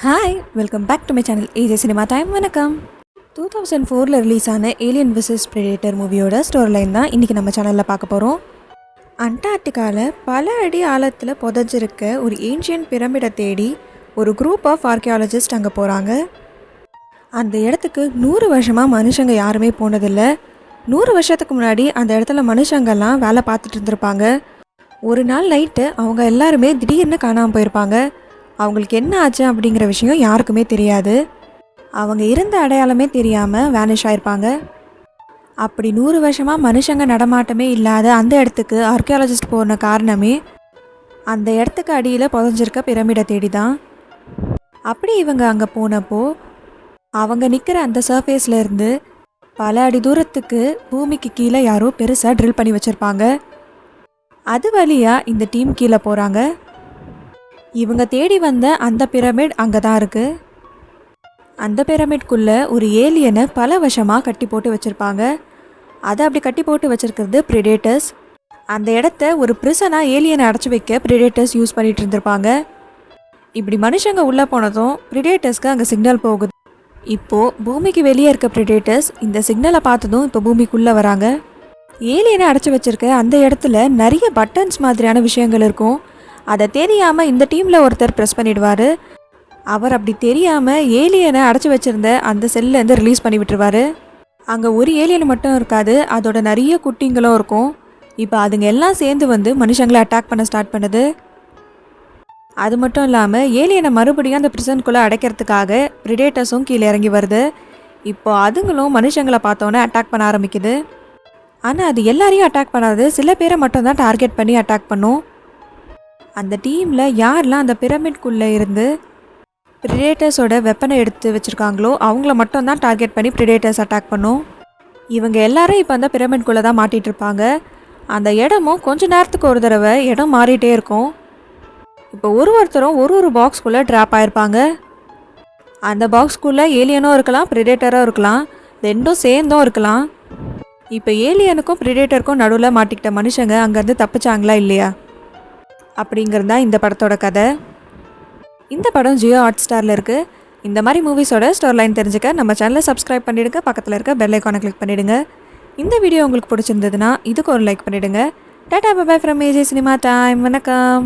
Hi welcome back to my channel AJ cinema time. வணக்கம். 2004 release ஆன Alien vs Predator மூவியோட story line தான் இன்றைக்கி நம்ம சேனலில் பார்க்க போகிறோம். அண்டார்டிகாவில் பல அடி ஆழத்தில் புதைஞ்சிருக்க ஒரு ஏன்ஷியன் பிரமிடை தேடி ஒரு குரூப் ஆஃப் ஆர்கியாலஜிஸ்ட் அங்கே போகிறாங்க. அந்த இடத்துக்கு 100 வருஷமாக மனுஷங்க யாருமே போனதில்லை. 100 வருஷத்துக்கு முன்னாடி அந்த இடத்துல மனுஷங்கள்லாம் வேலை பார்த்துட்டு இருந்திருப்பாங்க. ஒரு நாள் நைட்டு அவங்க எல்லாருமே திடீர்னு காணாமல் போயிருப்பாங்க. அவங்களுக்கு என்ன ஆச்சு அப்படிங்கிற விஷயம் யாருக்குமே தெரியாது. அவங்க இருந்த அடையாளமே தெரியாமல் வேனிஷ் ஆகிருப்பாங்க. அப்படி 100 வருஷமாக மனுஷங்க நடமாட்டமே இல்லாத அந்த இடத்துக்கு ஆர்கியாலஜிஸ்ட் போன காரணமே அந்த இடத்துக்கு அடியில் புதைஞ்சிருக்க பிரமிடை தேடி தான். அப்படி இவங்க அங்கே போனப்போ அவங்க நிற்கிற அந்த சர்ஃபேஸ்லேருந்து பல அடி தூரத்துக்கு பூமிக்கு கீழே யாரோ பெருசாக ட்ரில் பண்ணி வச்சுருப்பாங்க. அது வழியாக இந்த டீம் கீழே போகிறாங்க. இவங்க தேடி வந்த அந்த பிரமிட் அங்கே தான் இருக்குது. அந்த பிரமிட்குள்ளே ஒரு ஏலியனை பல வருஷமாக கட்டி போட்டு வச்சுருப்பாங்க. அதை அப்படி கட்டி போட்டு வச்சுருக்கிறது ப்ரிடேட்டர்ஸ். அந்த இடத்த ஒரு பிரிசனாக ஏலியனை அடைச்சி வைக்க ப்ரிடேட்டர்ஸ் யூஸ் பண்ணிகிட்டு இருந்திருப்பாங்க. இப்படி மனுஷங்க உள்ளே போனதும் ப்ரிடேட்டர்ஸ்க்கு அங்கே சிக்னல் போகுது. இப்போது பூமிக்கு வெளியே இருக்க ப்ரிடேட்டர்ஸ் இந்த சிக்னலை பார்த்ததும் இப்போ பூமிக்குள்ளே வராங்க. ஏலியனை அடைச்சி வச்சுருக்க அந்த இடத்துல நிறைய பட்டன்ஸ் மாதிரியான விஷயங்கள் இருக்கும். அதை தெரியாமல் இந்த டீமில் ஒருத்தர் ப்ரெஸ் பண்ணிவிடுவார். அவர் அப்படி தெரியாமல் ஏலியனை அடைச்சி வச்சுருந்த அந்த செல்லேருந்து ரிலீஸ் பண்ணி விட்டுருவார். அங்கே ஒரு ஏலியன் மட்டும் இருக்காது, அதோட நிறைய குட்டிங்களும் இருக்கும். இப்போ அதுங்க எல்லாம் சேர்ந்து வந்து மனுஷங்களை அட்டாக் பண்ண ஸ்டார்ட் பண்ணுது. அது மட்டும் இல்லாமல் ஏலியனை மறுபடியும் அந்த பிரிசனுக்குள்ளே அடைக்கிறதுக்காக ப்ரிடேட்டர்ஸும் கீழே இறங்கி வருது. இப்போ அதுங்களும் மனுஷங்களை பார்த்தோன்னே அட்டாக் பண்ண ஆரம்பிக்குது. ஆனால் அது எல்லாரையும் அட்டாக் பண்ணாது, சில பேரை மட்டும்தான் டார்கெட் பண்ணி அட்டாக் பண்ணும். அந்த டீமில் யாரெல்லாம் அந்த பிரமிட்குள்ளே இருந்து ப்ரிடேட்டர்ஸோட வெப்பனை எடுத்து வச்சுருக்காங்களோ அவங்கள மட்டும் தான் டார்கெட் பண்ணி ப்ரிடேட்டர்ஸ் அட்டாக் பண்ணும். இவங்க எல்லாரும் இப்போ அந்த பிரமிட்குள்ளே தான் மாட்டிகிட்டு இருப்பாங்க. அந்த இடமும் கொஞ்ச நேரத்துக்கு ஒரு தடவை இடம் மாறிட்டே இருக்கும். இப்போ ஒருத்தரும் ஒரு பாக்ஸ்குள்ளே ட்ராப் ஆகிருப்பாங்க. அந்த பாக்ஸ்குள்ளே ஏலியனும் இருக்கலாம், ப்ரிடேட்டரும் இருக்கலாம், ரெண்டும் சேர்ந்தும் இருக்கலாம். இப்போ ஏலியனுக்கும் ப்ரிடேட்டருக்கும் நடுவில் மாட்டிக்கிட்ட மனுஷங்க அங்கேருந்து தப்பிச்சாங்களா இல்லையா அப்படிங்கிறது தான் இந்த படத்தோட கதை. இந்த படம் ஜியோ ஹாட்ஸ்டாரில் இருக்குது. இந்த மாதிரி மூவிஸோட ஸ்டோரி லைன் தெரிஞ்சுக்க நம்ம சேனலை சப்ஸ்கிரைப் பண்ணிவிடுங்க. பக்கத்தில் இருக்க பெல் ஐக்கானை கிளிக் பண்ணிவிடுங்க. இந்த வீடியோ உங்களுக்கு பிடிச்சிருந்ததுன்னா இதுக்கு ஒரு லைக் பண்ணிவிடுங்க. டாடா bye bye from AJ cinema time. வணக்கம்.